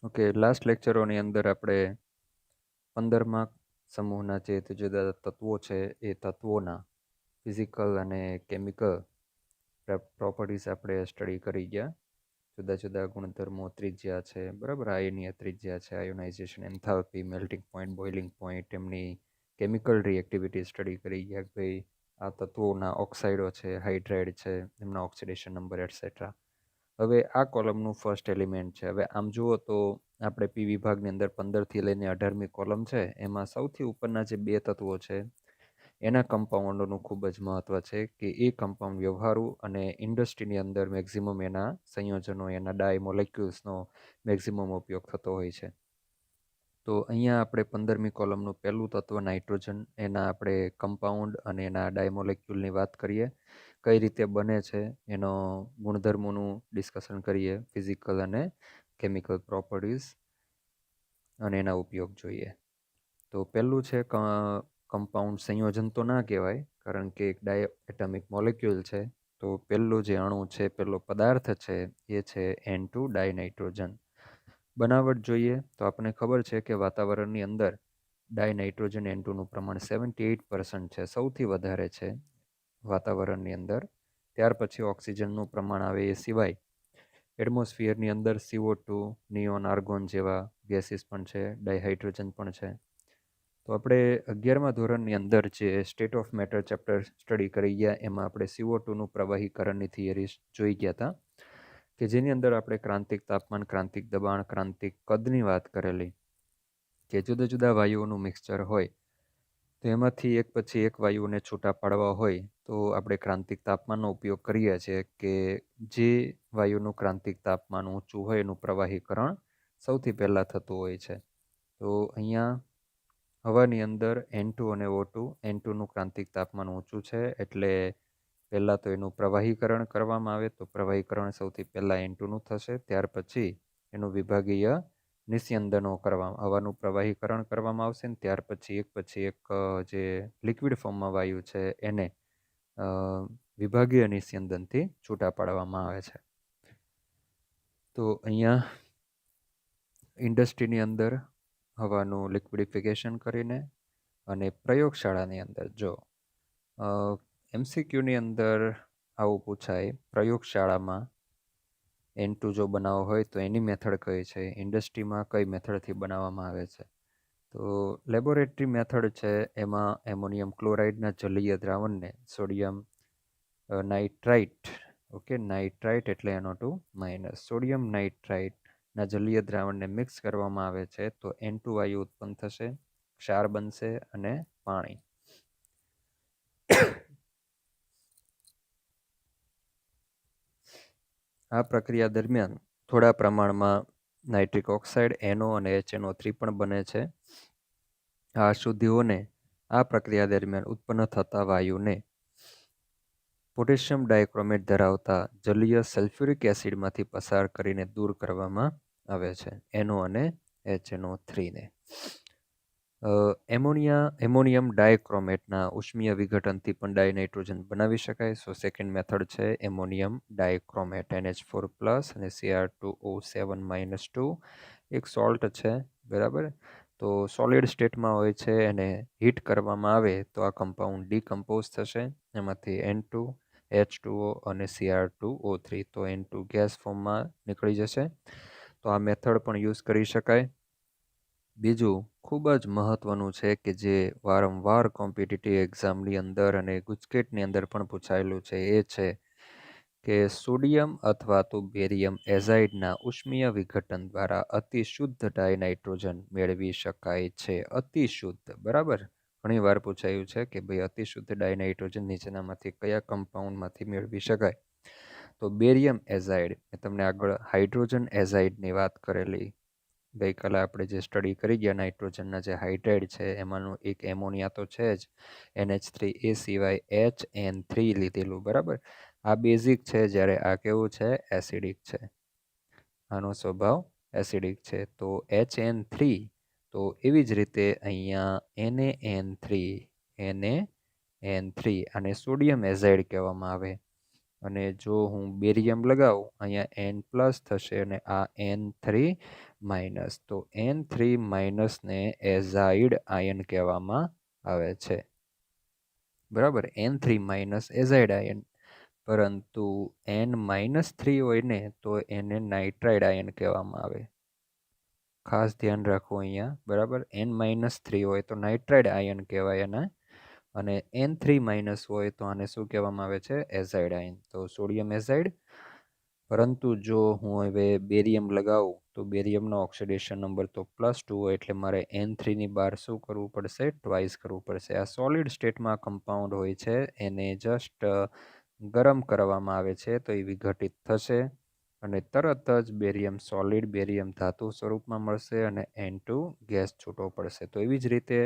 Okay, last લેક્ચરોની અંદર આપણે 15મા સમૂહના જે જુદા તત્વો છે એ તત્વોના ફિઝિકલ અને કેમિકલ પ્રોપર્ટીઝ આપણે સ્ટડી કરી ગયા. જુદા જુદા ગુણધર્મો, ત્રિજ્યા છે, બરાબર, આયનીય ત્રિજ્યા છે, ionisation, enthalpy, melting point, boiling point, એમની કેમિકલ રિએક્ટિવિટી સ્ટડી કરી ગયા કે ભાઈ આ તત્વોના ઓક્સાઇડો છે, હાઇડ્રાઇડ છે, એમના ઓક્સિડેશન નંબર એટસેટ્રા. હવે આ કોલમનું ફર્સ્ટ એલિમેન્ટ છે. હવે આમ જુઓ તો આપણે પી વિભાગની અંદર 15થી લઈને 18મી કોલમ છે, એમાં સૌથી ઉપરના જે બે તત્વો છે એના કમ્પાઉન્ડોનું ખૂબ જ મહત્વ છે કે એ કમ્પાઉન્ડ વ્યવહારુ અને ઇન્ડસ્ટ્રીની અંદર મેક્ઝિમમ એના સંયોજનો, એના ડાય મોલેક્યુલ્સનો મેક્ઝિમમ ઉપયોગ થતો હોય છે. તો અહીંયા આપણે 15મી કોલમનું પહેલું તત્વ નાઇટ્રોજન, એના આપણે કમ્પાઉન્ડ અને એના ડાયમોલેક્યુલની વાત કરીએ, કઈ રીતે બને છે એનો ગુણધર્મોનું ડિસ્કશન કરીએ, ફિઝિકલ અને કેમિકલ પ્રોપર્ટીઝ અને એના ઉપયોગ જોઈએ. તો પહેલું છે કમ્પાઉન્ડ. સંયોજન તો ના કહેવાય કારણ કે એક ડાય એટમિક મોલેક્યુલ છે. તો પહેલું જે અણુ છે, પહેલો પદાર્થ છે એ છે N2 ડાયનાઇટ્રોજન. બનાવટ જોઈએ તો આપણને ખબર છે કે વાતાવરણની અંદર ડાયનાઇટ્રોજન N2નું પ્રમાણ 78% છે, સૌથી વધારે છે વાતાવરણની અંદર. ત્યાર પછી ઓક્સિજનનું પ્રમાણ આવે. એ સિવાય એટમોસ્ફિયરની અંદર CO2, નિયોન, આર્ગોન જેવા ગેસીસ પણ છે, ડાયહાઇડ્રોજન પણ છે. તો આપણે 11મા ધોરણની અંદર જે state of matter chapter study કરી ગયા એમાં આપણે CO2નું પ્રવાહીકરણની થિયરી જોઈ ગયા હતા કે જેની અંદર આપણે ક્રાંતિક તાપમાન, ક્રાંતિક દબાણ, ક્રાંતિક કદની વાત કરેલી કે જુદા જુદા વાયુઓનું મિક્સચર હોય તો એમાંથી એક પછી એક વાયુઓને છૂટા પાડવા હોય તો આપણે ક્રાંતિક તાપમાનનો ઉપયોગ કરીએ છીએ કે જે વાયુનું ક્રાંતિક તાપમાન ઊંચું હોય એનું પ્રવાહીકરણ સૌથી પહેલાં થતું હોય છે. તો અહીંયા હવાની અંદર N2 અને O2, N2નું ક્રાંતિક તાપમાન ઊંચું છે એટલે પહેલાં તો એનું પ્રવાહીકરણ કરવામાં આવે. તો પ્રવાહીકરણ સૌથી પહેલાં N2નું થશે, ત્યાર પછી એનું વિભાગીય નિસ્યંદનો કરવામાં, હવાનું પ્રવાહીકરણ કરવામાં આવશે ને ત્યાર પછી એક જે લિક્વિડ ફોર્મમાં વાયુ છે એને વિભાગીય નિસ્યંદનથી છૂટા પાડવામાં આવે છે. તો અહીંયા ઇન્ડસ્ટ્રીની અંદર હવાનું લિક્વિડિફિકેશન કરીને અને પ્રયોગશાળાની અંદર જો MCQની અંદર આવું પૂછાય, પ્રયોગશાળામાં N2 જો બનાવવો હોય તો એની મેથડ કઈ છે, ઇન્ડસ્ટ્રીમાં કઈ મેથડથી બનાવવામાં આવે છે. તો લેબોરેટરી મેથડ છે એમાં એમોનિયમ ક્લોરાઇડના જલીય દ્રાવણને સોડિયમ નાઇટ્રાઇટ, ઓકે, નાઇટ્રાઇટ એટલે NO2-, સોડિયમ નાઇટ્રાઇટના જલીય દ્રાવણને મિક્સ કરવામાં આવે છે તો N2 વાયુ ઉત્પન્ન થશે, ક્ષાર બનશે અને પાણી. આ પ્રક્રિયા દરમિયાન થોડા પ્રમાણમાં નાઇટ્રિક ઓક્સાઇડ, NO અને HNO3 પણ બને છે. આ અશુદ્ધિઓને આ પ્રક્રિયા દરમિયાન ઉત્પન્ન થતા વાયુને પોટેશિયમ ડાયક્રોમેટ ધરાવતા જલીય સલ્ફ્યુરિક એસિડમાંથી પસાર કરીને દૂર કરવામાં આવે છે, NO અને HNO3ને. એમોનિયમ ડાયક્રોમેટના ઉષ્મીય વિઘટનથી પણ ડાયનાઇટ્રોજન બનાવી શકાય. સો સેકન્ડ મેથડ છે એમોનિયમ ડાયક્રોમેટ, NH4+ અને Cr2O7-2, એક સોલ્ટ છે, બરાબર. તો સોલિડ સ્ટેટમાં હોય છે અને હીટ કરવામાં આવે તો આ કમ્પાઉન્ડ ડીકમ્પોઝ થશે, એમાંથી N2, H2O અને Cr2O3, તો N2 ગેસ ફોર્મમાં નીકળી જશે. તો આ મેથડ પણ યુઝ કરી શકાય. બીજું ખૂબ જ મહત્ત્વનું છે કે જે વારંવાર કોમ્પિટિટિવ એક્ઝામની અંદર અને ગુજકેટની અંદર પણ પૂછાયેલું છે, એ છે કે સોડિયમ અથવા તો બેરિયમ એઝાઇડના ઉષ્મીય વિઘટન દ્વારા અતિ શુદ્ધ ડાયનાઇટ્રોજન મેળવી શકાય છે. અતિ શુદ્ધ, બરાબર. ઘણી વાર પૂછાયું છે કે ભાઈ અતિ શુદ્ધ ડાયનાઇટ્રોજન નીચેનામાંથી કયા કમ્પાઉન્ડમાંથી મેળવી શકાય. તો બેરિયમ એઝાઇડ, તમને આગળ હાઇડ્રોજન એઝાઇડની વાત કરેલી ગઈકાલે આપણે જે સ્ટડી કરી ગયા, નાઇટ્રોજનના જે હાઇડ્રાઇડ છે એમાંનું એક એમોનિયા તો છે જ, NH3, એ સિવાય HN3 લીધેલું, બરાબર. આ બેઝિક છે જ્યારે આ કેવું છે, એસિડિક છે. આનો સ્વભાવ એસિડિક છે. તો HN3, તો એવી જ રીતે અહીંયા NaN3 આને સોડિયમ એઝાઇડ કહેવામાં આવે. અને જો હું બેરિયમ લગાવું અહીંયા N પ્લસ થશે અને આ N3 માઇનસ, તો N3 માઇનસને એઝાઇડ આયન કહેવામાં આવે છે. બરાબર, N3 માઇનસ એઝાઇડ આયન. પરંતુ N-3 હોય ને તો એને નાઇટ્રાઇડ આયન કહેવામાં આવે. ખાસ ધ્યાન રાખો અહીંયા. બરાબર, N-3 હોય તો નાઇટ્રાઇડ આયન કહેવાય એને, અને N3- હોય તો આને શું કહેવામાં આવે છે? એઝાઇડ આયન. તો સોડિયમ એઝાઇડ. પરંતુ જો હું હવે બેરિયમ લગાવું તો બેરિયમનો ઓક્સિડેશન નંબર તો +2 હોય, એટલે મારે N3ની બહાર શું કરવું પડશે? ટ્વાઇસ કરવું પડશે. આ સોલિડ સ્ટેટમાં કમ્પાઉન્ડ હોય છે, એને જસ્ટ ગરમ કરવામાં આવે છે તો એ વિઘટિત થશે અને તરત જ બેરિયમ સોલિડ, બેરિયમ ધાતુ સ્વરૂપમાં મળશે અને N2 ગેસ છૂટો પડશે. તો એવી જ રીતે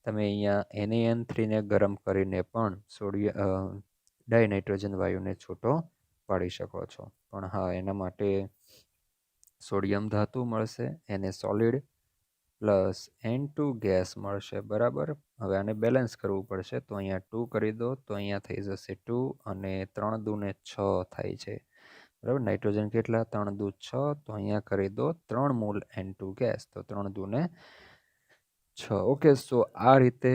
તમે અહીંયા NaN3ને ગરમ કરીને પણ ડાયનાઇટ્રોજન વાયુને છૂટો પાડી શકો છો. પણ હા, એના માટે સોડિયમ ધાતુ મળશે, એને સોલિડ પ્લસ N2 ગેસ મળશે. બરાબર, હવે આને બેલેન્સ કરવું પડશે, તો અહીંયા 2 કરી દો તો અહીંયા થઈ જશે 2 અને 3 દુ 6 થાય છે. બરાબર, નાઇટ્રોજન કેટલા? 3 દુ 6, તો અહીંયા કરી દો 3 મોલ N2 ગેસ, તો 3 દુ 6. ઓકે, સો આ રીતે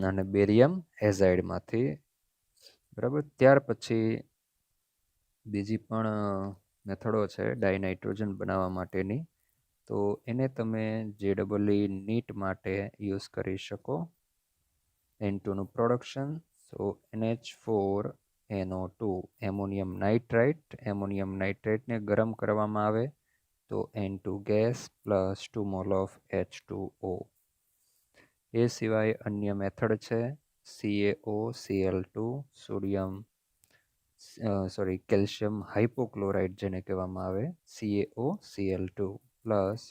અને બેરિયમ એઝાઇડમાંથી. બરાબર, ત્યાર પછી બીજી પણ મેથડો છે ડાયનાઇટ્રોજન બનાવવા માટેની, તો એને તમે JEE નીટ માટે યુઝ કરી શકો. N2નું પ્રોડક્શન, સો NH4NO2 એમોનિયમ નાઇટ્રાઇટને ગરમ કરવામાં આવે તો N2 gas plus 2 mall of H2O. એ સિવાય અન્ય મેથડ છે CaOCl2 કેલ્શિયમ હાઇપોક્લોરાઇડ જેને કહેવામાં આવે, CaOCl2 પ્લસ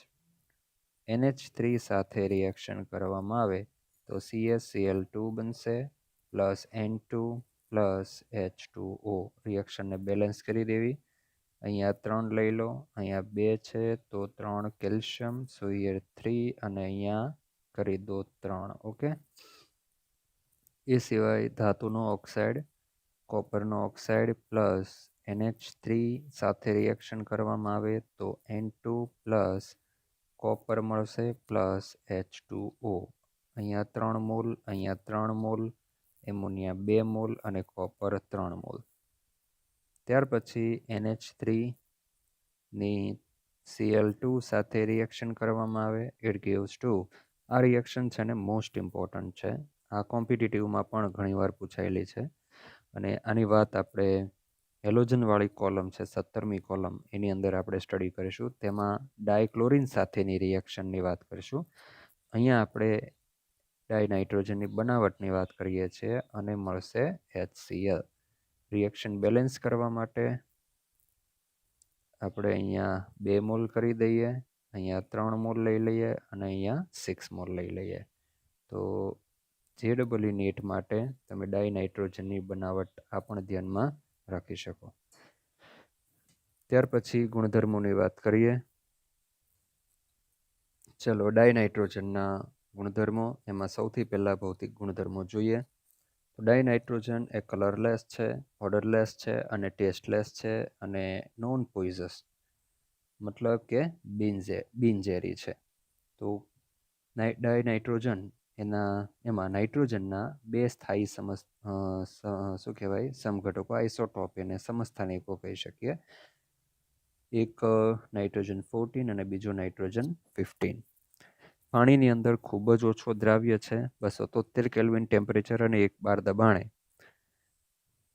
NH3 સાથે રિએક્શન કરવામાં આવે તો CaCl2 બનશે plus N2 plus H2O. રિએક્શનને balance કરી દેવી. અહીંયા 3 લઈ લો, અહીંયા 2 છે તો 3 કેલ્શિયમ, સો હિયર 3 અને અહીંયા કરી દો 3. ઓકે, એ સિવાય ધાતુનો ઓક્સાઇડ, કોપરનો ઓક્સાઇડ પ્લસ NH3 સાથે રિએક્શન કરવામાં આવે તો N2 પ્લસ કોપર મળશે પ્લસ H2O. અહીંયા 3 મોલ, અહીંયા 3 મોલ, એમોનિયા 2 મોલ અને કોપર 3 મોલ. ત્યાર પછી NH3ની Cl2 સાથે રિએક્શન કરવામાં આવે, ઇટ ગિવ્સ 2. આ રિએક્શન છે ને મોસ્ટ ઇમ્પોર્ટન્ટ છે. આ કોમ્પિટિટિવમાં પણ ઘણીવાર પૂછાયેલી છે અને આની વાત આપણે હેલોજનવાળી કોલમ છે 17મી કોલમ, એની અંદર આપણે સ્ટડી કરીશું. તેમાં ડાયક્લોરિન સાથેની રિએક્શનની વાત કરીશું. અહીંયા આપણે ડાયનાઇટ્રોજનની બનાવટની વાત કરીએ છીએ અને મળશે HCl. રિએક્શન બેલેન્સ કરવા માટે આપણે અહીંયા 2 મોલ કરી દઈએ, અહીંયા 3 મોલ લઈ લઈએ અને અહીંયા 6 મોલ લઈ લઈએ. તો JEE નીટ માટે તમે ડાયનાઇટ્રોજનની બનાવટ આ પણ ધ્યાનમાં રાખી શકો. ત્યાર પછી ગુણધર્મોની વાત કરીએ. ચલો, ડાયનાઇટ્રોજનના ગુણધર્મો, એમાં સૌથી પહેલાં ભૌતિક ગુણધર્મો જોઈએ. તો ડાયનાઇટ્રોજન એ કલરલેસ છે, ઓડરલેસ છે અને ટેસ્ટલેસ છે અને નોન પોઈઝસ, મતલબ કે બિનઝેરી છે. તો ડાયનાઇટ્રોજન એમાં નાઇટ્રોજનના 2 સ્થાયી શું કહેવાય સમઘટકો, આઇસોટોપ, એને સમસ્થાનિકો કહી શકીએ. એક નાઇટ્રોજન 14 અને બીજો નાઇટ્રોજન 15. પાણીની અંદર ખૂબ જ ઓછો દ્રાવ્ય છે, 273 કેલ્વિન ટેમ્પરેચર અને 1 બાર દબાણે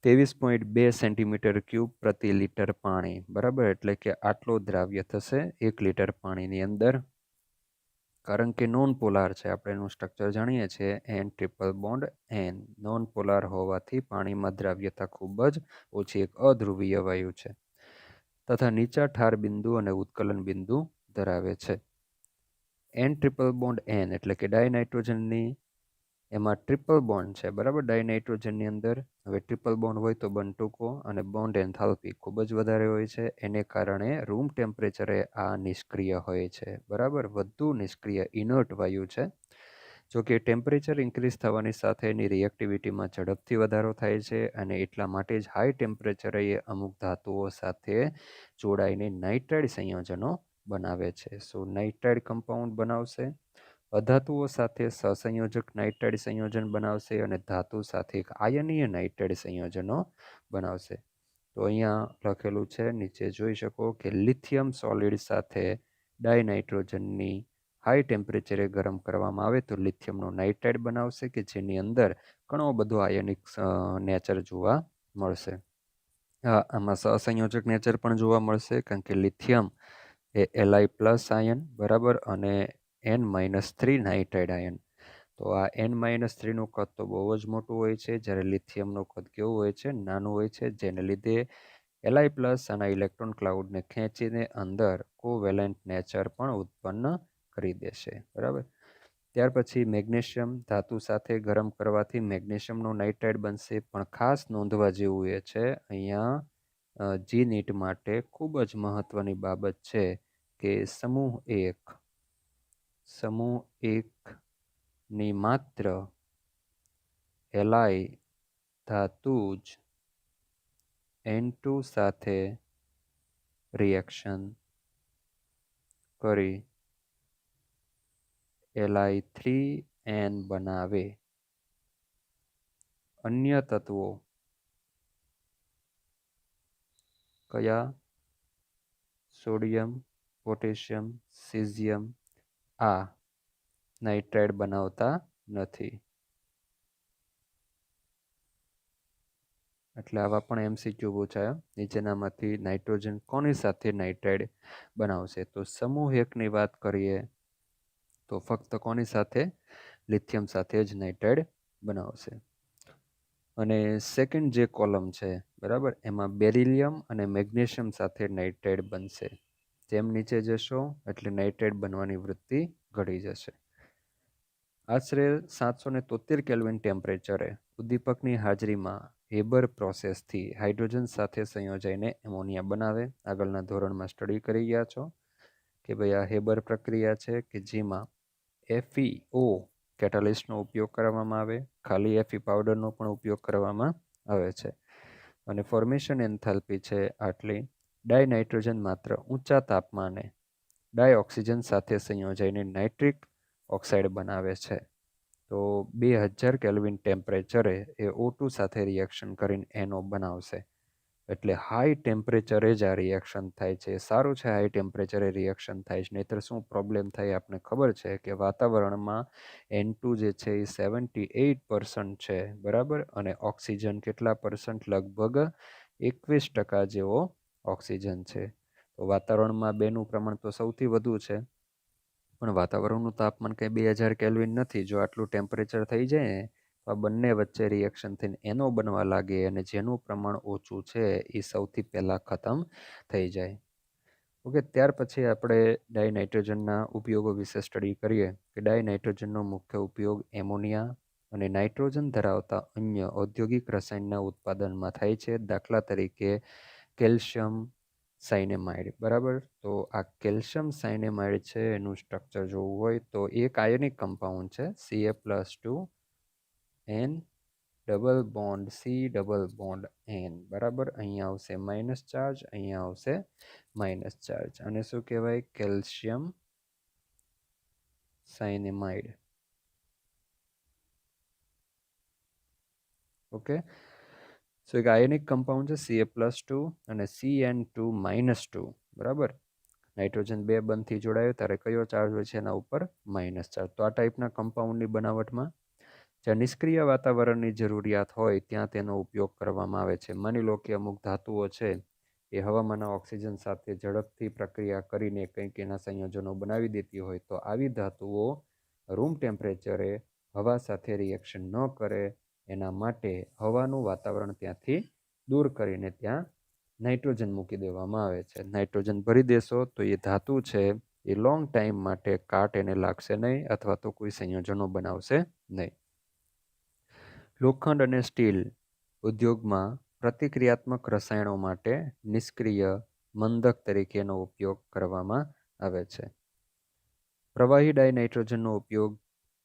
23.2 સેન્ટીમીટર ક્યુબ પ્રતિ લિટર પાણી. બરાબર, એટલે કે આટલો દ્રાવ્ય થશે 1 લિટર પાણીની અંદર. કારણ કે નોન પોલાર છે, આપણે એનું સ્ટ્રક્ચર જાણીએ છીએ, N-ટ્રિપલ-બોન્ડ-N. નોન પોલાર હોવાથી પાણીમાં દ્રાવ્યતા ખૂબ જ ઓછી, એક અધ્રુવીય વાયુ છે તથા નીચા ઠાર બિંદુ અને ઉત્કલન બિંદુ ધરાવે છે. N-ટ્રિપલ-બોન્ડ-N એટલે કે ડાયનાઇટ્રોજનની એમાં ટ્રિપલ બોન્ડ છે. બરાબર, ડાયનાઇટ્રોજનની અંદર હવે ટ્રિપલ બોન્ડ હોય તો બંધ ટૂંકો અને બોન્ડ એન્થાલ્પી ખૂબ જ વધારે હોય છે. એને કારણે રૂમ ટેમ્પરેચરે આ નિષ્ક્રિય હોય છે. બરાબર, વધુ નિષ્ક્રિય ઇનર્ટ વાયુ છે. જો કે ટેમ્પરેચર ઇન્ક્રીઝ થવાની સાથે એની રિએક્ટિવિટીમાં ઝડપથી વધારો થાય છે અને એટલા માટે જ હાઈ ટેમ્પરેચરે એ અમુક ધાતુઓ સાથે જોડાઈને નાઇટ્રાઇડ સંયોજનો બનાવે છે. સો નાઇટ્રાઇડ કમ્પાઉન્ડ બનાવશે, અધાતુઓ સાથે સહસંયોજક નાઇટ્રાઇડ સંયોજન બનાવશે અને ધાતુ સાથે એક આયનીય નાઇટ્રાઇડ સંયોજનો બનાવશે. તો અહીંયા લખેલું છે, નીચે જોઈ શકો કે લિથિયમ સોલિડ સાથે ડાયનાઇટ્રોજનની હાઈ ટેમ્પરેચરે ગરમ કરવામાં આવે તો લિથિયમનો નાઇટ્રાઇડ બનાવશે કે જેની અંદર ઘણો બધો આયનિક નેચર જોવા મળશે. આમાં સહસંયોજક નેચર પણ જોવા મળશે કારણ કે લિથિયમ એ Li+ આયન બરાબર અને N-3 નાઇટ્રાઇડ આયન. તો આ N-3નું કદ તો બહુ જ મોટું હોય છે, જ્યારે લિથિયમનું કદ કેવું હોય છે, નાનું હોય છે, જેને લીધે Li+ આના ઇલેક્ટ્રોન ક્લાઉડને ખેંચીને અંદર કોવેલેન્ટ નેચર પણ ઉત્પન્ન કરી દેશે બરાબર. ત્યાર પછી મેગ્નેશિયમ ધાતુ સાથે ગરમ કરવાથી મેગ્નેશિયમનો નાઇટ્રાઇડ બનશે, પણ ખાસ નોંધવા જેવું એ છે અહીંયા G-NEET માટે ખૂબ જ મહત્વની બાબત છે કે સમૂહ 1 ની માત્ર Li ધાતુ જ N2 સાથે રિએક્શન કરી Li3n બનાવે. અન્ય તત્વો કયા? સોડિયમ, પોટેશિયમ, સીઝિયમ આ નાઇટ્રાઇડ બનાવતા નથી. એટલે આવા પણ MCQ પૂછાયા. નીચેનામાંથી નાઇટ્રોજન કોની સાથે નાઇટ્રાઇડ બનાવશે? તો સમૂહ 1ની વાત કરીએ તો ફક્ત કોની સાથે? લિથિયમ સાથે જ નાઇટ્રાઇડ બનાવશે. અને સેકન્ડ જે કોલમ છે બરાબર, એમાં બેરિલિયમ અને મેગ્નેશિયમ સાથે નાઇટ્રાઇડ બનશે. જેમ નીચે જશો એટલે નાઇટ્રાઇડ બનવાની વૃત્તિ ઘટી જશે. આશરે 773 કેલ્વિન ટેમ્પરેચરે ઉદ્દીપકની હાજરીમાં હેબર પ્રોસેસથી હાઇડ્રોજન સાથે સંયોજાઈને એમોનિયા બનાવે. આગળના ધોરણમાં સ્ટડી કરી ગયા છો કે ભાઈ આ હેબર પ્રક્રિયા છે કે જેમાં FeO કેટાલિસ્ટનો ઉપયોગ કરવામાં આવે, ખાલી Fe પાવડરનો પણ ઉપયોગ કરવામાં આવે છે. અને ફોર્મેશન એન્થાલ્પી છે આટલી. ડાયનાઇટ્રોજન માત્ર ઊંચા તાપમાને ડાયઓક્સિજન સાથે સંયોજાઈને નાઇટ્રિક ઓક્સાઇડ બનાવે છે. તો 2000 કેલ્વિન ટેમ્પરેચરે એ O2 સાથે રિએક્શન કરીને NO બનાવશે. એટલે હાઈ ટેમ્પરેચરે જ આ રિએક્શન થાય છે. સારું છે હાઈ ટેમ્પરેચરે રિએક્શન થાય છે, નહીંતર શું પ્રોબ્લેમ થાય આપણને ખબર છે કે વાતાવરણમાં N2 જે છે એ 78% છે બરાબર, અને ઓક્સિજન કેટલા %? લગભગ 21% જેવો ઓક્સિજન છે. તો વાતાવરણમાં બેનું પ્રમાણ તો સૌથી વધુ છે, પણ વાતાવરણનું તાપમાન કંઈ 2000 કેલ્વિન નથી. જો આટલું ટેમ્પરેચર થઈ જાય ને તો આ બંને વચ્ચે રિએક્શન થઈને NO બનવા લાગે અને જેનું પ્રમાણ ઓછું છે એ સૌથી પહેલાં ખતમ થઈ જાય. ઓકે, ત્યાર પછી આપણે ડાયનાઇટ્રોજનના ઉપયોગો વિશે સ્ટડી કરીએ કે ડાયનાઇટ્રોજનનો મુખ્ય ઉપયોગ એમોનિયા અને નાઇટ્રોજન ધરાવતા અન્ય ઔદ્યોગિક રસાયણના ઉત્પાદનમાં થાય છે. દાખલા તરીકે કેલ્શિયમ સાયનેમાઇડ બરાબર. તો આ કેલ્શિયમ સાયનેમાઇડ છે એનું સ્ટ્રક્ચર જોવું હોય તો એક આયનિક કમ્પાઉન્ડ છે Ca+2n double bond C double bond N બરાબર. અહીંયા આવશે માઇનસ ચાર્જ, અહીંયા આવશે માઇનસ ચાર્જ. અને શું કહેવાય? કેલ્શિયમ સાયનેમાઇડ. ઓકે, સો એક આયનિક કમ્પાઉન્ડ છે Ca+2 અને Cn2-2 બરાબર. નાઇટ્રોજન 2 બંધથી જોડાયો ત્યારે કયો ચાર્જ હોય છે? એના ઉપર માઇનસ ચાર્જ. તો આ ટાઈપના કમ્પાઉન્ડની બનાવટમાં જ્યાં નિષ્ક્રિય વાતાવરણની જરૂરિયાત હોય ત્યાં તેનો ઉપયોગ કરવામાં આવે છે. માની લો કે અમુક ધાતુઓ છે એ હવામાંના ઓક્સિજન સાથે ઝડપથી પ્રક્રિયા કરીને કંઈક એના સંયોજનો બનાવી દેતી હોય, તો આવી ધાતુઓ રૂમ ટેમ્પરેચરે હવા સાથે રિએક્શન ન કરે એના માટે હવાનું વાતાવરણ ત્યાંથી દૂર કરીને ત્યાં નાઇટ્રોજન મૂકી દેવામાં આવે છે. નાઇટ્રોજન ભરી દેશો તો એ ધાતુ છે એ લોંગ ટાઈમ માટે કાટ એને લાગશે નહીં અથવા તો કોઈ સંયોજનો બનાવશે નહીં. લોખંડ અને સ્ટીલ ઉદ્યોગમાં પ્રતિક્રિયાત્મક રસાયણો માટે નિષ્ક્રિય મંદક તરીકેનો ઉપયોગ કરવામાં આવે છે. પ્રવાહી ડાયનાઇટ્રોજનનો ઉપયોગ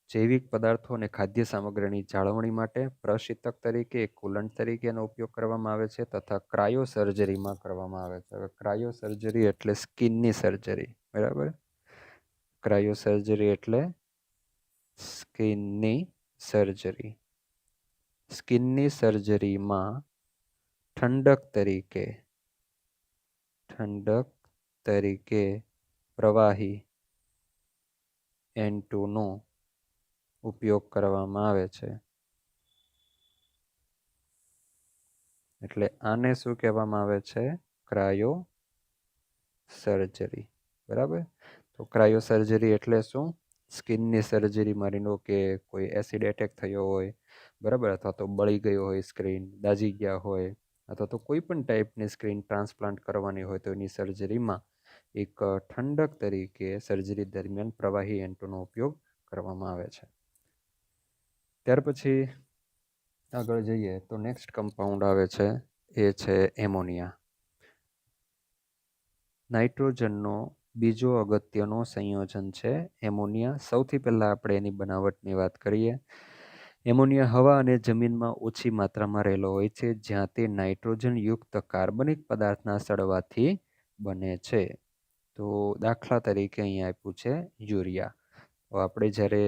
જૈવિક પદાર્થો અને ખાદ્ય સામગ્રીની જાળવણી માટે પ્રશીતક તરીકે, કુલન્ટ તરીકેનો ઉપયોગ કરવામાં આવે છે તથા ક્રાયો સર્જરીમાં કરવામાં આવે છે. હવે ક્રાયો સર્જરી એટલે સ્કિનની સર્જરી, બરાબર. ક્રાયો સર્જરી એટલે સ્કિનની સર્જરી. સ્કિનની સર્જરીમાં ઠંડક તરીકે પ્રવાહી N2 નો ઉપયોગ કરવામાં આવે છે. એટલે આને શું કહેવામાં આવે છે? ક્રાયો સર્જરી, બરાબર. તો ક્રાયો સર્જરી એટલે શું? સ્કિનની સર્જરી માની લો કે કોઈ એસિડ એટેક થયો હોય, બરાબર, અથવા તો બળી ગયો હોય, સ્ક્રીન દાઝી ગયા હોય, અથવા તો કોઈ પણ ટાઈપની સ્ક્રીન ટ્રાન્સપ્લાન્ટ કરવાની હોય તો એની સર્જરીમાં એક ઠંડક તરીકે સર્જરી દરમિયાન પ્રવાહી N2 નો ઉપયોગ કરવામાં આવે છે. ત્યાર પછી આગળ જઈએ તો નેક્સ્ટ કમ્પાઉન્ડ આવે છે, એ છે એમોનિયા. નાઇટ્રોજનનો બીજો અગત્યનો સંયોજન છે એમોનિયા. સૌથી પહેલાં આપણે એની બનાવટની વાત કરીએ. એમોનિયા હવા અને જમીનમાં ઓછી માત્રામાં રહેલો હોય છે, જ્યાં તે નાઇટ્રોજનયુક્ત કાર્બનિક પદાર્થના સડવાથી બને છે. તો દાખલા તરીકે અહીંયા આપ્યું છે યુરિયા. તો આપણે જ્યારે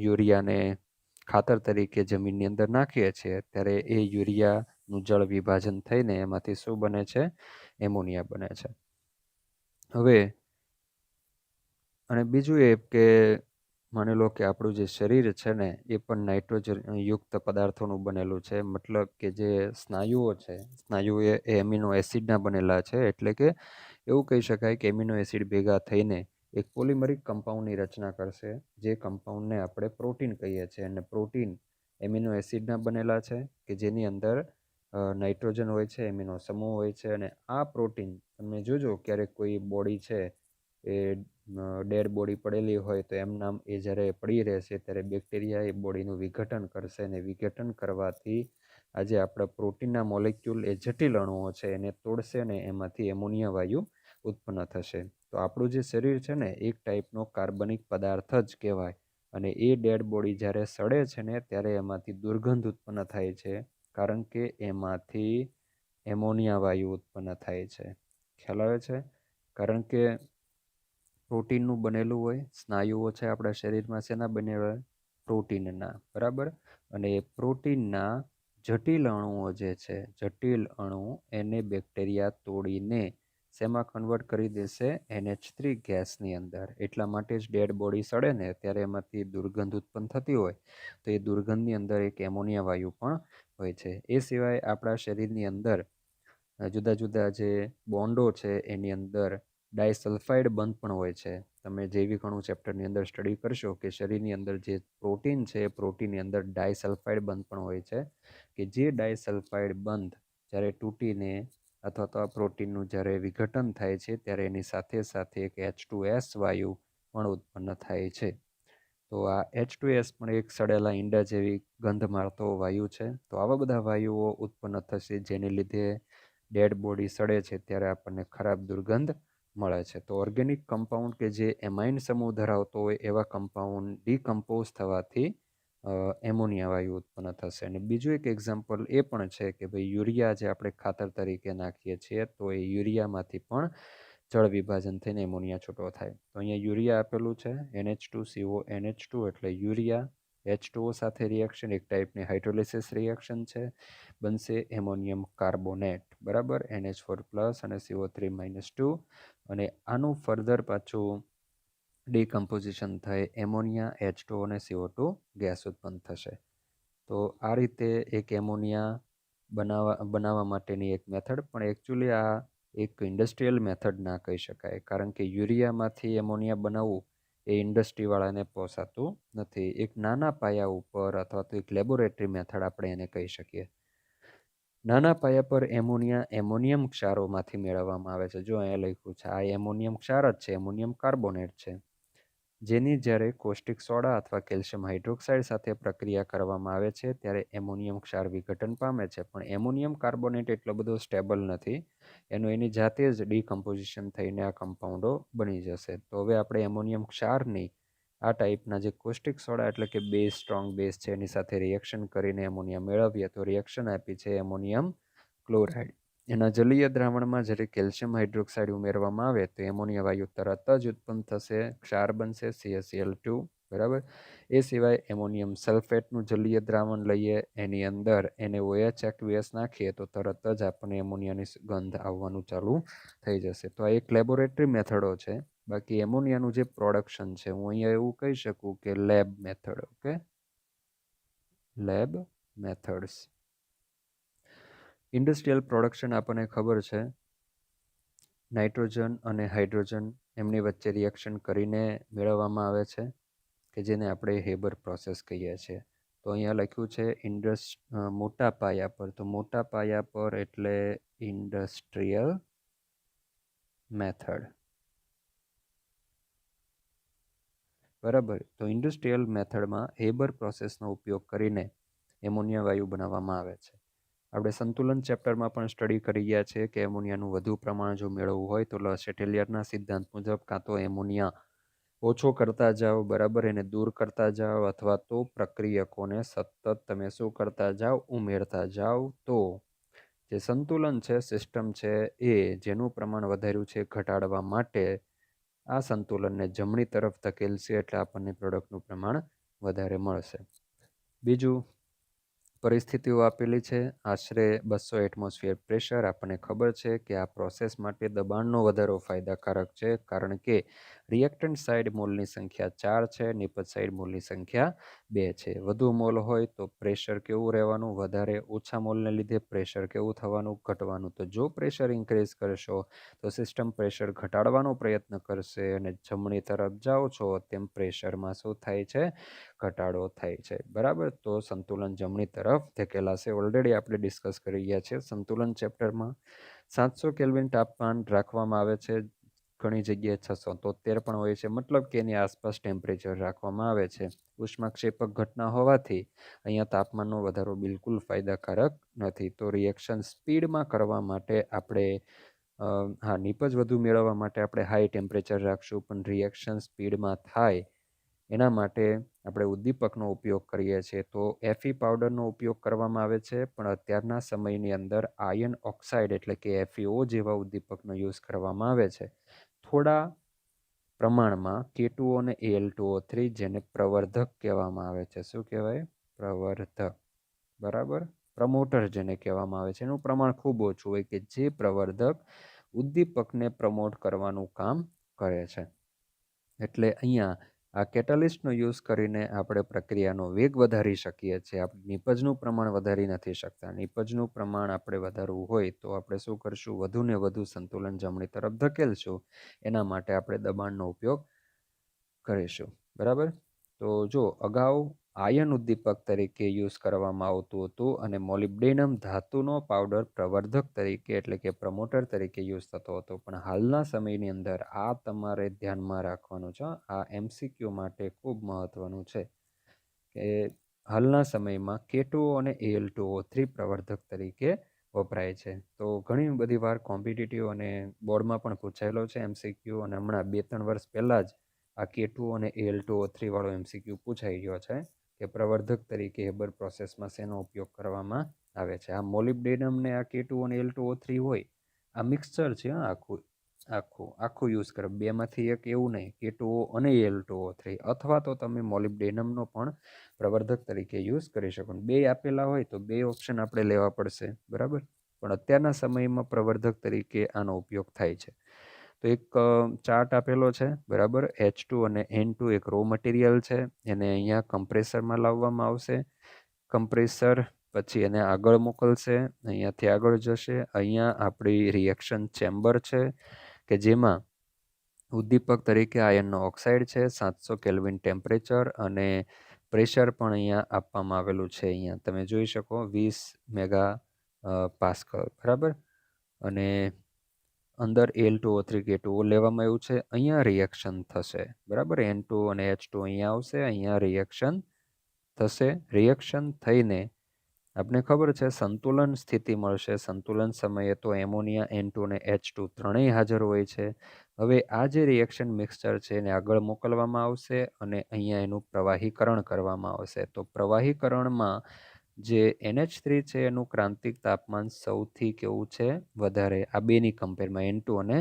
યુરિયાને ખાતર તરીકે જમીનની અંદર નાખીએ છીએ ત્યારે એ યુરિયાનું જળ વિભાજન થઈને એમાંથી શું બને છે? એમોનિયા બને છે. હવે અને બીજું એ કે માની લો કે આપણું જે શરીર છે ને એ પણ નાઇટ્રોજન યુક્ત પદાર્થોનું બનેલું છે. મતલબ કે જે સ્નાયુઓ છે, સ્નાયુઓ એ એમિનો એસિડના બનેલા છે. એટલે કે એવું કહી શકાય કે એમિનો એસિડ ભેગા થઈને એક પોલિમરિક કમ્પાઉન્ડની રચના કરશે, જે કમ્પાઉન્ડને આપણે પ્રોટીન કહીએ છીએ. અને પ્રોટીન એમિનો એસિડના બનેલા છે કે જેની અંદર નાઇટ્રોજન હોય છે, એમિનો સમૂહ હોય છે. અને આ પ્રોટીન તમે જોજો ક્યારેક કોઈ બોડી છે એ ડેડ બોડી પડેલી હોય તો એમ નામ એ જ્યારે પડી રહેશે ત્યારે બેક્ટેરિયા એ બોડીનું વિઘટન કરશે, અને વિઘટન કરવાથી આજે આપણા પ્રોટીનના મોલેક્યુલ એ જટિલ અણુઓ છે એને તોડશે ને એમાંથી એમોનિયા વાયુ ઉત્પન્ન થશે. તો આપણું જે શરીર છે ને એક ટાઈપનો કાર્બનિક પદાર્થ જ કહેવાય. અને એ ડેડ બોડી જ્યારે સડે છે ને ત્યારે એમાંથી દુર્ગંધ ઉત્પન્ન થાય છે, કારણ કે એમાંથી એમોનિયા વાયુ ઉત્પન્ન થાય છે. ખ્યાલ આવે છે? કારણ કે પ્રોટીનનું બનેલું હોય. સ્નાયુઓ છે આપણા શરીરમાં શેના બનેલા હોય? પ્રોટીનના, બરાબર. અને એ પ્રોટીનના જટિલ અણુઓ જે છે, જટિલ અણુ એને બેક્ટેરિયા તોડીને શેમાં કન્વર્ટ કરી દેશે? NH3 ગેસની અંદર. એટલા માટે જ ડેડ બોડી સડે ને ત્યારે એમાંથી દુર્ગંધ ઉત્પન્ન થતી હોય તો એ દુર્ગંધની અંદર એક એમોનિયા વાયુ પણ હોય છે. એ સિવાય આપણા શરીરની અંદર જુદા જુદા જે બોન્ડો છે એની અંદર ડાયસલ્ફાઇડ બંધ પણ હોય છે. તમે જૈવિક અણુ ચેપ્ટરની અંદર સ્ટડી કરશો કે શરીરની અંદર જે પ્રોટીન છે એ પ્રોટીનની અંદર ડાયસલ્ફાઇડ બંધ પણ હોય છે, કે જે ડાયસલ્ફાઇડ બંધ જ્યારે તૂટીને અથવા તો આ પ્રોટીનનું જ્યારે વિઘટન થાય છે ત્યારે એની સાથે સાથે એક H2S વાયુ પણ ઉત્પન્ન થાય છે. તો આ H2S પણ એક સડેલા ઈંડા જેવી ગંધ મારતો વાયુ છે. તો આવા બધા વાયુઓ ઉત્પન્ન થશે જેને લીધે ડેડ બોડી સડે છે ત્યારે આપણને ખરાબ દુર્ગંધ મળે છે. તો ઓર્ગેનિક કમ્પાઉન્ડ કે જે એમાઇન સમૂહ ધરાવતો હોય એવા કમ્પાઉન્ડ ડીકમ્પોઝ થવાથી એમોનિયા વાયુ ઉત્પન્ન થશે. અને બીજું એક એક્ઝામ્પલ એ પણ છે કે ભાઈ યુરિયા જે આપણે ખાતર તરીકે નાખીએ છીએ તો એ યુરિયામાંથી પણ જળ વિભાજન થઈને એમોનિયા છૂટો થાય. તો અહીંયા યુરિયા આપેલું છે NH2CO NH2 એટલે યુરિયા H2O સાથે રિએક્શન, એક ટાઈપની હાઇડ્રોલિસિસ રિએક્શન છે, બનશે એમોનિયમ કાર્બોનેટ, બરાબર, NH4+ અને CO3-2. અને આનું ફર્ધર પાછું ડીકમ્પોઝિશન થઈ એમોનિયા H2O અને CO2 ગેસ ઉત્પન્ન થશે. તો આ રીતે એક એમોનિયા બનાવવા માટેની એક મેથડ. પણ એકચ્યુઅલી આ એક ઇન્ડસ્ટ્રીયલ મેથડ ના કહી શકાય, કારણ કે યુરિયામાંથી એમોનિયા બનાવવું એ ઇન્ડસ્ટ્રીવાળાને પોસાતું નથી. એક નાના પાયા ઉપર અથવા તો એક લેબોરેટરી મેથડ આપણે એને કહી શકીએ. નાના પાયા પર એમોનિયા એમોનિયમ ક્ષારોમાંથી મેળવવામાં આવે છે. જો અહીંયા લખ્યું છે આ એમોનિયમ ક્ષાર જ છે, એમોનિયમ કાર્બોનેટ છે, જેની જ્યારે કોસ્ટિક સોડા અથવા કેલ્શિયમ હાઇડ્રોક્સાઇડ સાથે પ્રક્રિયા કરવામાં આવે છે ત્યારે એમોનિયમ ક્ષાર વિઘટન પામે છે. પણ એમોનિયમ કાર્બોનેટ એટલો બધો સ્ટેબલ નથી, એનું એની જાતે જ ડીકમ્પોઝિશન થઈને આ કમ્પાઉન્ડો બની જશે. તો હવે આપણે એમોનિયમ ક્ષારની આ ટાઈપના જે કોસ્ટિક સોડા એટલે કે બેઝ સ્ટ્રોંગ બેઝ છે એની સાથે રિએક્શન કરીને એમોનિયા મેળવીએ તો રિએક્શન આપી છે એમોનિયમ ક્લોરાઇડ. એના જલીય દ્રાવણમાં જ્યારે કેલ્શિયમ હાઇડ્રોક્સાઇડ ઉમેરવામાં આવે તો એમોનિયા વાયુ તરત જ ઉત્પન્ન થશે, ક્ષાર બનશે CaCl2, બરાબર. એ સિવાય એમોનિયમ સલ્ફેટનું જલીય દ્રાવણ લઈએ, એની અંદર NaOH aqueous નાખીએ તો તરત જ આપણને એમોનિયાની ગંધ આવવાનું ચાલુ થઈ જશે. તો આ એક લેબોરેટરી મેથડો છે. બાકી એમોનિયાનું જે પ્રોડક્શન છે હું અહીંયા એવું કહી શકું કે lab method. Okay, lab methods. Industrial production આપણને ખબર છે, નાઇટ્રોજન અને હાઇડ્રોજન એમની વચ્ચે રિએક્શન કરીને મેળવવામાં આવે છે કે જેને આપણે હેબર પ્રોસેસ કહીએ છીએ. તો અહીંયા લખ્યું છે મોટા પાયા પર. તો મોટા પાયા પર એટલે ઇન્ડસ્ટ્રીયલ મેથડ, બરાબર. તો ઇન્ડસ્ટ્રીયલ મેથડમાં હેબર પ્રોસેસનો ઉપયોગ કરીને એમોનિયા વાયુ બનાવવામાં આવે છે. આપણે સંતુલન ચેપ્ટરમાં પણ સ્ટડી કરી ગયા છે કે એમોનિયાનું વધુ પ્રમાણ જો મેળવવું હોય તો શેટેલિયરના સિદ્ધાંત મુજબ કાં તો એમોનિયા ઓછો કરતા જાઓ, બરાબર, એને દૂર કરતા જાઓ, અથવા તો પ્રક્રિયકોને સતત તમે શું કરતા જાઓ, ઉમેરતા જાઓ. તો જે સંતુલન છે, સિસ્ટમ છે, એ જેનું પ્રમાણ વધાર્યું છે ઘટાડવા માટે આ સંતુલનને જમણી તરફ ધકેલશે એટલે આપણને પ્રોડક્ટનું પ્રમાણ વધારે મળશે. બીજું, પરિસ્થિતિઓ આપેલી છે. આશરે 200 એટમોસ્ફિયર પ્રેશર. આપણને ખબર છે કે આ પ્રોસેસ માટે દબાણનો વધારો ફાયદાકારક છે, કારણ કે રિએક્ટન્ટ સાઇડ મોલની સંખ્યા 4 છે, નિપજ સાઇડ મોલની સંખ્યા 2 છે. વધુ મોલ હોય તો પ્રેશર કેવું રહેવાનું, વધારે. ઓછા મોલને લીધે પ્રેશર કેવું થવાનું, ઘટવાનું. તો જો પ્રેશર ઇન્ક્રીઝ કરશો તો સિસ્ટમ પ્રેશર ઘટાડવાનો પ્રયત્ન કરશે, અને જમણી તરફ જાઓ છો તેમ પ્રેશરમાં શું થાય છે, ઘટાડો થાય છે, બરાબર. તો સંતુલન જમણી તરફ ધકેલાશે. ઓલરેડી આપણે ડિસ્કસ કરી ગયા છે સંતુલન ચેપ્ટરમાં. 700 કેલ્વિન તાપમાન રાખવામાં આવે છે, ઘણી જગ્યાએ 673 પણ હોય છે, મતલબ કે એની આસપાસ ટેમ્પરેચર રાખવામાં આવે છે. ઉષ્માક્ષેપક ઘટના હોવાથી અહીંયા તાપમાનનો વધારો બિલકુલ ફાયદાકારક નથી. તો રિએક્શન સ્પીડમાં કરવા માટે આપણે નિપજ વધુ મેળવવા માટે આપણે હાઈ ટેમ્પરેચર રાખશું, પણ રિએક્શન સ્પીડમાં થાય એના માટે આપણે ઉદ્દીપકનો ઉપયોગ કરીએ છીએ. તો Fe પાવડરનો ઉપયોગ કરવામાં આવે છે, પણ અત્યારના સમયની અંદર આયર્ન ઓક્સાઇડ એટલે કે FeO જેવા ઉદ્દીપકનો યુઝ કરવામાં આવે છે. થોડા પ્રમાણમાં K2O અને Al2O3, જેને પ્રવર્ધક કહેવામાં આવે છે. શું કહેવાય? પ્રવર્ધક, બરાબર. પ્રમોટર જેને કહેવામાં આવે છે, એનું પ્રમાણ ખૂબ ઓછું હોય કે જે પ્રવર્ધક ઉદ્દીપકને પ્રમોટ કરવાનું કામ કરે છે. એટલે અહીંયા આ કેટાલિસ્ટનો યુઝ કરીને આપણે પ્રક્રિયાનો વેગ વધારી શકીએ છીએ. આપણે નિપજનું પ્રમાણ વધારી નથી શકતા. નિપજનું પ્રમાણ આપણે વધારવું હોય તો આપણે શું કરશું, વધુ ને વધુ સંતુલન જમણી તરફ ધકેલશું. એના માટે આપણે દબાણનો ઉપયોગ કરીશું, બરાબર. તો જો અગાઉ આયન ઉદ્દીપક તરીકે યુઝ કરવામાં આવતું હતું અને મોલિબ્ડેનમ ધાતુનો પાવડર પ્રવર્ધક તરીકે એટલે કે પ્રમોટર તરીકે યુઝ થતો હતો, પણ હાલના સમયની અંદર આ તમારે ધ્યાનમાં રાખવાનું છે. આ MCQ માટે ખૂબ મહત્વનું છે કે હાલના સમયમાં K2O અને Al2O3 પ્રવર્ધક તરીકે વપરાય છે. તો ઘણી બધી વાર કોમ્પિટિટિવ અને બોર્ડમાં પણ પૂછાયેલો છે MCQ, અને હમણાં 2-3 વર્ષ પહેલાં જ આ K2O અને Al2O3 વાળો MCQ પૂછાઈ ગયો છે કે પ્રવર્ધક તરીકે હેબર પ્રોસેસમાં શેનો ઉપયોગ કરવામાં આવે છે. આ મોલિબ્ડેનમ ને આ K2O અને Al2O3 હોય, આ મિક્સચર છે. આખું યુઝ કરે, બેમાંથી એક એવું નહીં, K2O અને Al2O3, અથવા તો તમે મોલિબ્ડેનમનો પણ પ્રવર્ધક તરીકે યુઝ કરી શકો. બે આપેલા હોય તો બે ઓપ્શન આપણે લેવા પડશે, બરાબર. પણ અત્યારના સમયમાં પ્રવર્ધક તરીકે આનો ઉપયોગ થાય છે. તો એક ચાર્ટ આપેલો છે, બરાબર. H2 અને N2 એક રો મટીરિયલ છે, એને અહીંયા કમ્પ્રેસરમાં લાવવામાં આવશે. કમ્પ્રેસર પછી એને આગળ મોકલશે, અહીંયાથી આગળ જશે. અહીંયા આપણી રિએક્શન ચેમ્બર છે કે જેમાં ઉદ્દીપક તરીકે આયર્નનો ઓક્સાઇડ છે, 700 કેલ્વિન ટેમ્પરેચર, અને પ્રેશર પણ અહીંયા આપવામાં આવેલું છે. અહીંયા તમે જોઈ શકો 20 મેગા પાસ્કલ, બરાબર. અને અંદર Al2O3 K2O લેવામાં આવ્યું છે. અહીંયા રિએક્શન થશે, બરાબર. N2 અને H2 અહીંયા આવશે, અહીંયા રિએક્શન થશે. રિએક્શન થઈને આપને ખબર છે સંતુલન સ્થિતિ મળશે સંતુલન સમયે તો એમોનિયા N2 અને H2 ત્રણેય હાજર હોય છે. હવે આ જે રિએક્શન મિક્સચર છે એને આગળ મોકલવામાં આવશે અને અહીંયા એનું પ્રવાહીકરણ કરવામાં આવશે. તો પ્રવાહીકરણમાં જે NH3 છે એનું ક્રાંતિક તાપમાન સૌથી કેવું છે વધારે, આ બેની કમ્પેરમાં, N2 અને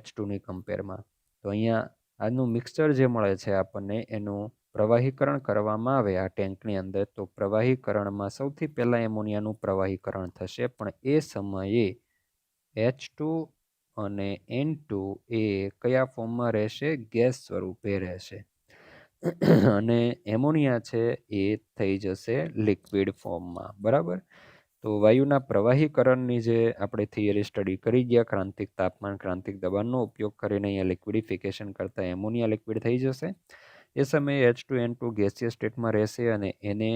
H2ની કમ્પેરમાં. તો અહીંયા આનું મિક્સચર જે મળે છે આપણને એનું પ્રવાહીકરણ કરવામાં આવે આ ટેન્કની અંદર, તો પ્રવાહીકરણમાં સૌથી પહેલાં એમોનિયાનું પ્રવાહીકરણ થશે, પણ એ સમયે H2 અને N2 એ કયા ફોર્મમાં રહેશે? ગેસ સ્વરૂપે રહેશે અને એમોનિયા છે એ થઈ જશે લિક્વિડ ફોર્મમાં. બરાબર. તો વાયુના પ્રવાહીકરણની જે આપણે થિયરી સ્ટડી કરી ગયા, ક્રાંતિક તાપમાન ક્રાંતિક દબાણનો ઉપયોગ કરીને અહીંયા લિક્વિડિફિકેશન કરતાં એમોનિયા લિક્વિડ થઈ જશે. એ સમયે H2N2 ગેસિયસ સ્ટેટમાં રહેશે અને એને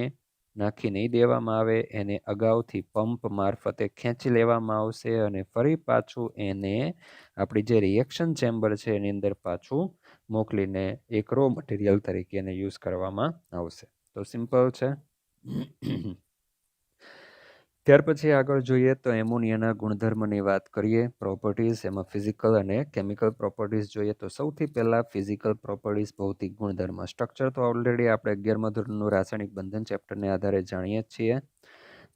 નાખી નહીં દેવામાં આવે, એને અગાઉથી પંપ મારફતે ખેંચી લેવામાં આવશે અને ફરી પાછું એને આપણી જે રિએક્શન ચેમ્બર છે એની અંદર પાછું મોકલીને એક રો મટીરિયલ તરીકે એને યુઝ કરવામાં આવશે. તો સિમ્પલ છે. ત્યાર પછી આગળ જોઈએ તો એમોનિયાના ગુણધર્મની વાત કરીએ, પ્રોપર્ટીઝ, એમાં ફિઝિકલ અને કેમિકલ પ્રોપર્ટીઝ જોઈએ. તો સૌથી પહેલાં ફિઝિકલ પ્રોપર્ટીઝ, ભૌતિક ગુણધર્મ. સ્ટ્રક્ચર તો ઓલરેડી આપણે 11મા ધોરણનું રાસાયણિક બંધન ચેપ્ટરને આધારે જાણીએ જ છીએ.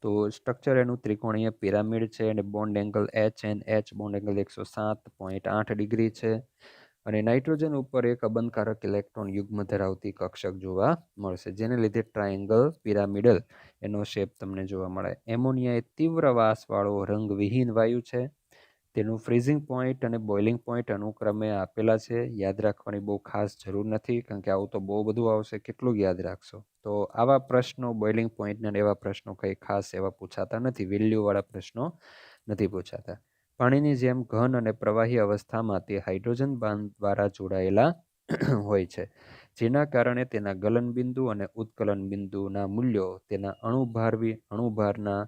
તો સ્ટ્રક્ચર એનું ત્રિકોણીય પિરામિડ છે અને bond angle HNH bond angle 107.8 degree છે અને નાઇટ્રોજન ઉપર એક અબંધકારક ઇલેક્ટ્રોન યુગ્મ ધરાવતી કક્ષક જોવા મળશે, જેને લીધે ટ્રાયેંગલ પિરામિડલ એનો શેપ તમને જોવા મળે. એમોનિયા એ તીવ્ર વાસવાળો રંગવિહીન વાયુ છે. તેનું ફ્રીઝિંગ પોઈન્ટ અને બોઇલિંગ પોઈન્ટ અનુક્રમે આપેલા છે. યાદ રાખવાની બહુ ખાસ જરૂર નથી, કારણ કે આવું તો બહુ બધું આવશે, કેટલું યાદ રાખશો. તો આવા પ્રશ્નો, બોઇલિંગ પોઈન્ટના એવા પ્રશ્નો કંઈ ખાસ એવા પૂછાતા નથી, વેલ્યુવાળા પ્રશ્નો નથી પૂછાતા. પાણીની જેમ ઘન અને પ્રવાહી અવસ્થામાં તે હાઇડ્રોજન બાંધ દ્વારા જોડાયેલા હોય છે, જેના કારણે તેના ગલનબિંદુ અને ઉત્કલન બિંદુના મૂલ્યો તેના અણુભારના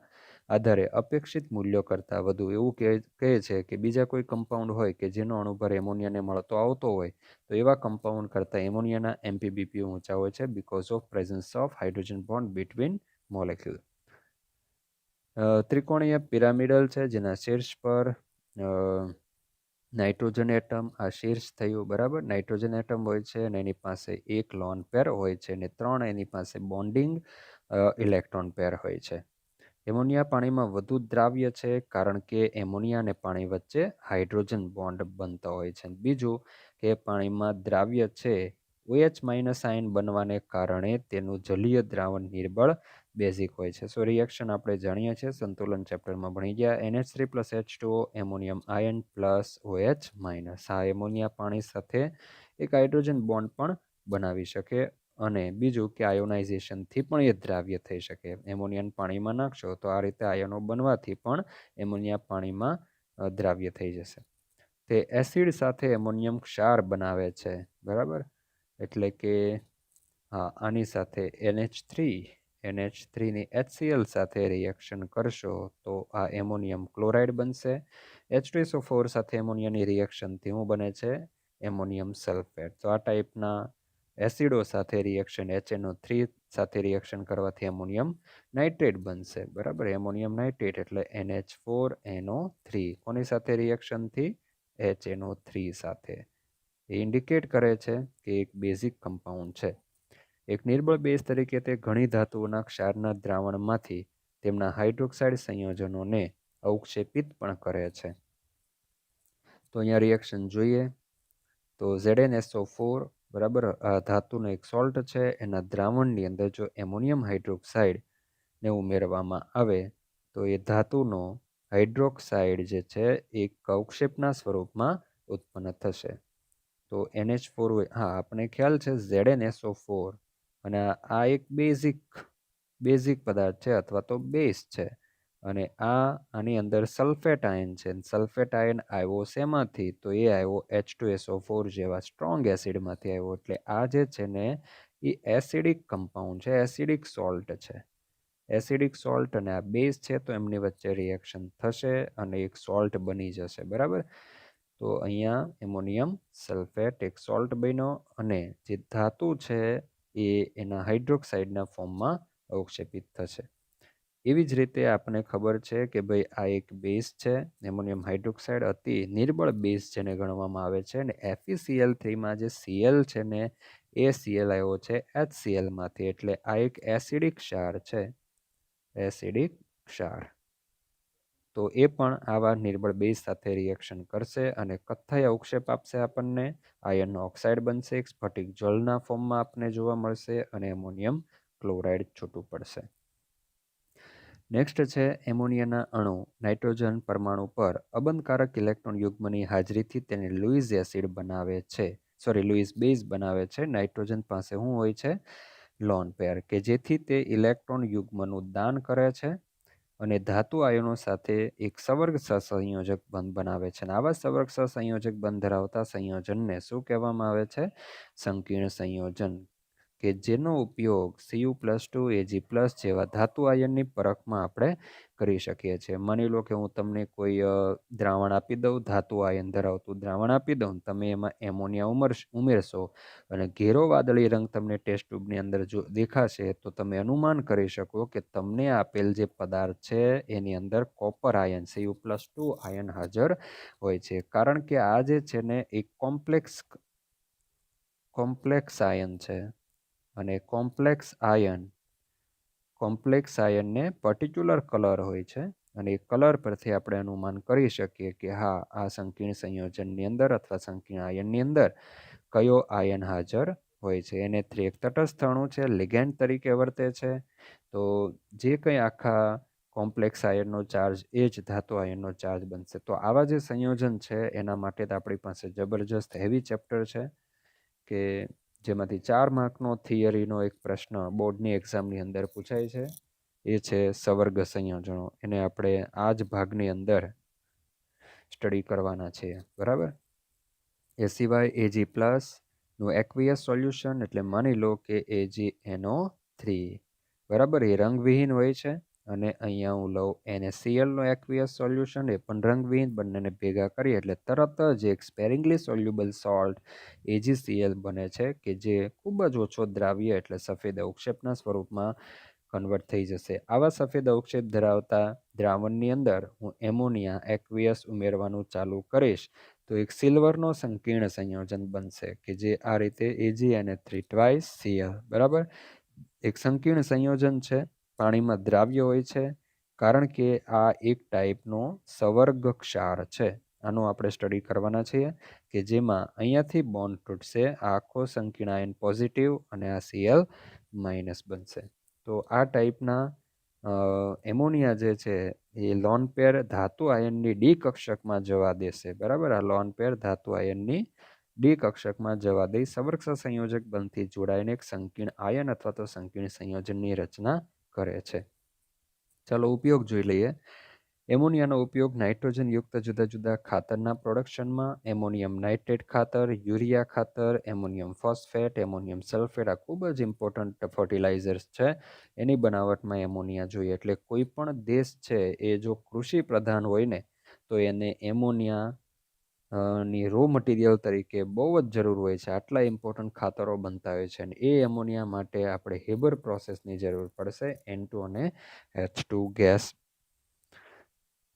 આધારે અપેક્ષિત મૂલ્યો કરતાં વધુ. એવું કહે છે કે બીજા કોઈ કમ્પાઉન્ડ હોય કે જેનો અણુભાર એમોનિયાને મળતો આવતો હોય, તો એવા કમ્પાઉન્ડ કરતાં એમોનિયાના MPBP ઊંચા હોય છે because of presence of hydrogen bond between molecule. ત્રિકોણીય પિરામિડલ છે, જેના શીર્ષ પર નાઇટ્રોજન એટમ, આ શીર્ષ થયું. બરાબર. નાઇટ્રોજન એટમ હોય છે અને એની પાસે એક લોન પેર હોય છે અને 3 એની પાસે બોન્ડિંગ ઇલેક્ટ્રોન પેર હોય છે. એમોનિયા પાણીમાં વધુ દ્રાવ્ય છે કારણ કે એમોનિયા અને પાણી વચ્ચે હાઇડ્રોજન બોન્ડ બનતો હોય છે. બીજું કે પાણીમાં દ્રાવ્ય છે, OH- આયન બનવાને કારણે તેનું જલીય દ્રાવણ નિર્બળ બેઝિક હોય છે. સો રિએક્શન આપણે જાણીએ છીએ, સંતુલન ચેપ્ટરમાં ભણી ગયા. NH3+H2O ammonium ion plus OH-. આ એમોનિયા પાણી સાથે એક હાઇડ્રોજન બોન્ડ પણ બનાવી શકે અને બીજું કે આયોનાઇઝેશનથી પણ એ દ્રાવ્ય થઈ શકે. એમોનિયાને પાણીમાં નાખશો તો આ રીતે આયનો બનવાથી પણ એમોનિયા પાણીમાં દ્રાવ્ય થઈ જશે. તે એસિડ સાથે એમોનિયમ ક્ષાર બનાવે છે. બરાબર. એટલે કે હા, આની સાથે NH3ની HCl સાથે રિએક્શન કરશો તો આ એમોનિયમ ક્લોરાઇડ બનશે. H2SO4 સાથે એમોનિયાની રિએક્શનથી શું બને છે? Ammonium sulphate. તો આ ટાઈપના એસિડો સાથે રિએક્શન, HNO3 સાથે રિએક્શન કરવાથી એમોનિયમ નાઇટ્રેટ બનશે. બરાબર. એમોનિયમ નાઇટ્રેટ એટલે NH4NO3. કોની સાથે રિએક્શનથી? HNO3 સાથે. એ ઇન્ડિકેટ કરે છે કે એક બેઝિક કમ્પાઉન્ડ છે. એક નિર્બળ બેઝ તરીકે તે ઘણી ધાતુઓના ક્ષારના દ્રાવણમાંથી તેમના હાઇડ્રોક્સાઇડ સંયોજનોને અવક્ષેપિત પણ કરે છે. તો અહીંયા રિએક્શન જોઈએ તો ZnSO4, બરાબર, આ ધાતુનો એક સોલ્ટ છે, એના દ્રાવણની અંદર જો એમોનિયમ હાઇડ્રોક્સાઇડને ઉમેરવામાં આવે તો એ ધાતુનો હાઇડ્રોક્સાઇડ જે છે એ અવક્ષેપના સ્વરૂપમાં ઉત્પન્ન થશે. તો NH4, હા, આપણે ખ્યાલ છે ZnSO4 અને આ એક બેઝિક પદાર્થ છે અથવા તો બેઝ છે અને આની અંદર સલ્ફેટ આયન છે. સલ્ફેટ આયન આવ્યો શેમાંથી? તો એ આવ્યો H2SO4 જેવા સ્ટ્રોંગ એસિડમાંથી આવ્યો. એટલે આ જે છે ને એ એસિડિક કમ્પાઉન્ડ છે, એસિડિક સોલ્ટ છે. એસિડિક સોલ્ટ અને આ બેઝ છે તો એમની વચ્ચે રિએક્શન થશે અને એક સોલ્ટ બની જશે. બરાબર. તો અહીંયા એમોનિયમ સલ્ફેટ એક સોલ્ટ બન્યો અને જે ધાતુ છે એ એના હાઇડ્રોક્સાઇડના ફોર્મમાં અવક્ષેપિત થશે. એવી જ રીતે આપણને ખબર છે કે ભાઈ આ એક બેઝ છે, એમોનિયમ હાઇડ્રોક્સાઇડ અતિ નિર્બળ બેઝ જેને ગણવામાં આવે છે, અને FeCl3માં જે Cl છે ને એ Cl આવ્યો છે HClમાંથી, એટલે આ એક એસિડિક ક્ષાર છે, એસિડિક ક્ષાર. તો એ પણ આવા નિર્બળ બેઝ સાથે રિએક્શન કરશે અને કથ્થાઈ અવક્ષેપ આપશે, આપણને આયર્નનો ઓક્સાઇડ બનશે, એક સ્ફટિક જળના ફોર્મમાં આપણને જોવા મળશે અને એમોનિયમ ક્લોરાઇડ છૂટું પડશે. નેક્સ્ટ છે એમોનિયાના અણુ નાઇટ્રોજન પરમાણુ પર અબંધકારક ઇલેક્ટ્રોન યુગ્મની હાજરીથી તેને લુઈસ એસિડ બનાવે છે, લુઈસ બેઝ બનાવે છે. નાઇટ્રોજન પાસે શું હોય છે? લોન પેર, કે જેથી તે ઇલેક્ટ્રોન યુગ્મનું દાન કરે છે અને ધાતુ આયનો સાથે એક સવર્ગ સહસંયોજક બંધ બનાવે છે. અને આવા સવર્ગ સહસંયોજક બંધ ધરાવતા સંયોજનને શું કહેવામાં આવે છે? સંકીર્ણ સંયોજન, કે જેનો ઉપયોગ Cu+2 Ag+ જેવા ધાતુ આયનની પરખમાં આપણે કરી શકીએ છીએ. માની લો કે હું તમને કોઈ દ્રાવણ આપી દઉં, ધાતુ આયન ધરાવતું દ્રાવણ આપી દઉં, તમે એમાં એમોનિયા ઉમેરશો અને ઘેરો વાદળી રંગ તમને ટેસ્ટ ટ્યુબની અંદર જો દેખાશે તો તમે અનુમાન કરી શકો કે તમને આપેલ જે પદાર્થ છે એની અંદર કોપર આયન Cu+2 આયન હાજર હોય છે. કારણ કે આ જે છે ને એક કોમ્પ્લેક્સ આયન છે, અને કોમ્પ્લેક્સ આયનને પર્ટિક્યુલર કલર હોય છે, અને એ કલર પરથી આપણે અનુમાન કરી શકીએ કે હા, આ સંકીર્ણ સંયોજનની અંદર અથવા સંકીર્ણ આયનની અંદર કયો આયન હાજર હોય છે. Na3 એક તટસ્થ અણુ છે, લિગેન્ડ તરીકે વર્તે છે. તો જે કંઈ આખા કોમ્પ્લેક્સ આયનનો ચાર્જ એ જ ધાતુ આયનનો ચાર્જ બનશે. તો આવા જે સંયોજન છે એના માટે તો આપણી પાસે જબરજસ્ત હેવી ચેપ્ટર છે, કે જેમાંથી 4 માર્કનો થિયરીનો એક પ્રશ્ન બોર્ડની એક્ઝામની અંદર પૂછાય છે. એ છે સવર્ગ સંયોજનો. એને આપણે આ જ ભાગની અંદર સ્ટડી કરવાના છે, બરાબર. એ સિવાય Ag+ નું એક્વિયસ સોલ્યુશન, એટલે માની લો કે AgNO3, બરાબર, એ રંગવિહીન હોય છે. અને અહીંયા હું લઉં NaCl નો એક્વિયસ સોલ્યુશન, એ પણ રંગવિહીન. બંનેને ભેગા કરીએ એટલે તરત જ એક સ્પેરિંગલી સોલ્યુબલ સોલ્ટ AgCl બને છે, કે જે ખૂબ જ ઓછો દ્રાવ્ય એટલે સફેદ અવક્ષેપના સ્વરૂપમાં કન્વર્ટ થઈ જશે. આવા સફેદ અવક્ષેપ ધરાવતા દ્રાવણની અંદર હું એમોનિયા એક્વિયસ ઉમેરવાનું ચાલુ કરીશ તો એક સિલ્વરનો સંકીર્ણ સંયોજન બનશે, કે જે આ રીતે AgNa3 બરાબર. એક સંકીર્ણ સંયોજન છે, પાણીમાં દ્રાવ્ય હોય છે, કારણ કે આ એક ટાઈપનો સવર્ગ ક્ષાર છે. આનો આપણે સ્ટડી કરવાના છીએ, કે જેમાં અહીંયાથી બોન્ડ તૂટશે, આ આખો સંકીર્ણ આયન પોઝિટિવ અને આ Cl- બનશે. તો આ ટાઈપના એમોનિયા જે છે એ લોન પેર ધાતુ આયનની ડી કક્ષકમાં જવા દેશે, બરાબર. આ લોન પેર ધાતુ આયનની ડી કક્ષકમાં જવા દઈ સવર્ગ સહસંયોજક બંધથી જોડાઈને એક સંકીર્ણ આયન અથવા તો સંકીર્ણ સંયોજનની રચના કરે છે. ચાલો ઉપયોગ જોઈ લઈએ. એમોનિયાનો ઉપયોગ નાઇટ્રોજન યુક્ત જુદા જુદા ખાતરના પ્રોડક્શનમાં, એમોનિયમ નાઇટ્રેટ ખાતર, યુરિયા ખાતર, એમોનિયમ ફોસ્ફેટ, એમોનિયમ સલ્ફેટ, આ ખૂબ જ ઇમ્પોર્ટન્ટ ફર્ટિલાઇઝર્સ છે. એની બનાવટમાં એમોનિયા જોઈએ. એટલે કોઈ પણ દેશ છે એ જો કૃષિ પ્રધાન હોય ને તો એને એમોનિયા ની રો મટીરિયલ તરીકે બહુ જ જરૂર હોય છે. આટલા ઇમ્પોર્ટન્ટ ખાતરો બનતા હોય છે, અને એ એમોનિયા માટે આપણે હેબર પ્રોસેસની જરૂર પડશે, N2 અને H2 ગેસ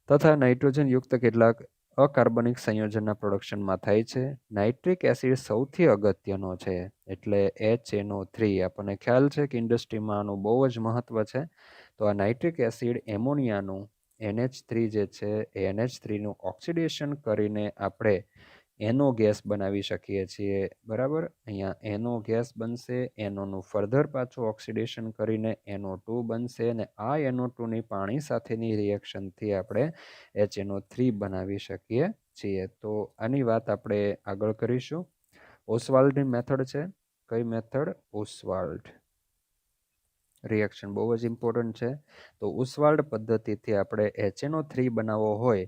તથા નાઇટ્રોજન યુક્ત કેટલાક અકાર્બનિક સંયોજનના પ્રોડક્શનમાં થાય છે. નાઇટ્રિક એસિડ સૌથી અગત્યનો છે, એટલે HNO3. આપણને ખ્યાલ છે કે ઇન્ડસ્ટ્રીમાં આનું બહુ જ મહત્વ છે. તો આ નાઇટ્રિક એસિડ એમોનિયાનું NH3 જે છે એ NH3નું ઓક્સિડેશન કરીને આપણે NO ગેસ બનાવી શકીએ છીએ, બરાબર. અહીંયા NO ગેસ બનશે, NOનું ફર્ધર પાછું ઓક્સિડેશન કરીને NO2 બનશે, અને આ NO2ની પાણી સાથેની રિએક્શનથી આપણે HNO3 બનાવી શકીએ છીએ. તો આની વાત આપણે આગળ કરીશું. ઓસ્વાલ્ડની મેથડ છે. કઈ મેથડ? ઓસ્વાલ્ડ રિએક્શન બહુ જ ઇમ્પોર્ટન્ટ છે. તો ઓસ્વાલ્ડ પદ્ધતિથી આપણે HNO3 બનાવવો હોય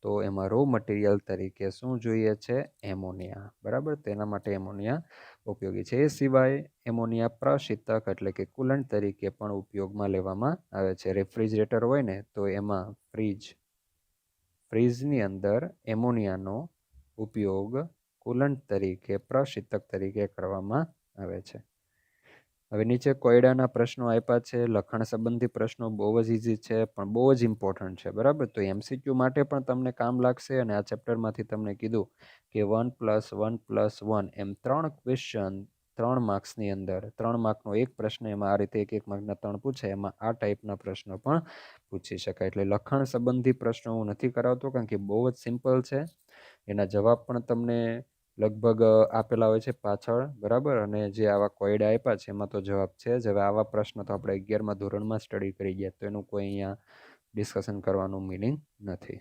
તો એમાં રો મટીરિયલ તરીકે શું જોઈએ છે? એમોનિયા, બરાબર. તેના માટે એમોનિયા ઉપયોગી છે. એ સિવાય એમોનિયા પ્રશીતક એટલે કે કુલન્ટ તરીકે પણ ઉપયોગમાં લેવામાં આવે છે. રેફ્રિજરેટર હોય ને તો એમાં ફ્રીજની અંદર એમોનિયાનો ઉપયોગ કુલન્ટ તરીકે, પ્રશીતક તરીકે કરવામાં આવે છે. હવે નીચે કોયડાના પ્રશ્નો આપ્યા છે. લખાણ સંબંધી પ્રશ્નો બહુ જ ઇઝી છે પણ બહુ જ ઇમ્પોર્ટન્ટ છે, બરાબર. તો MCQ માટે પણ તમને કામ લાગશે. અને આ ચેપ્ટરમાંથી તમને કીધું કે 1+1+1 એમ 3 ક્વેશ્ચન 3 માર્ક્સની અંદર 3 માર્કનો એક પ્રશ્ન, એમાં આ રીતે એક માર્કના 3 પૂછે, એમાં આ ટાઈપના પ્રશ્નો પણ પૂછી શકાય. એટલે લખાણ સંબંધી પ્રશ્નો હું નથી કરાવતો કારણ કે બહુ જ સિમ્પલ છે. એના જવાબ પણ તમને લગભગ આપેલા હોય છે પાછળ, બરાબર. અને જે આવા કોયડા આપ્યા છે એમાં તો જવાબ છે જ. હવે આવા પ્રશ્નો તો આપણે 11મા ધોરણમાં સ્ટડી કરી ગયા, તો એનું કોઈ અહીંયા ડિસ્કશન કરવાનું મિનિંગ નથી.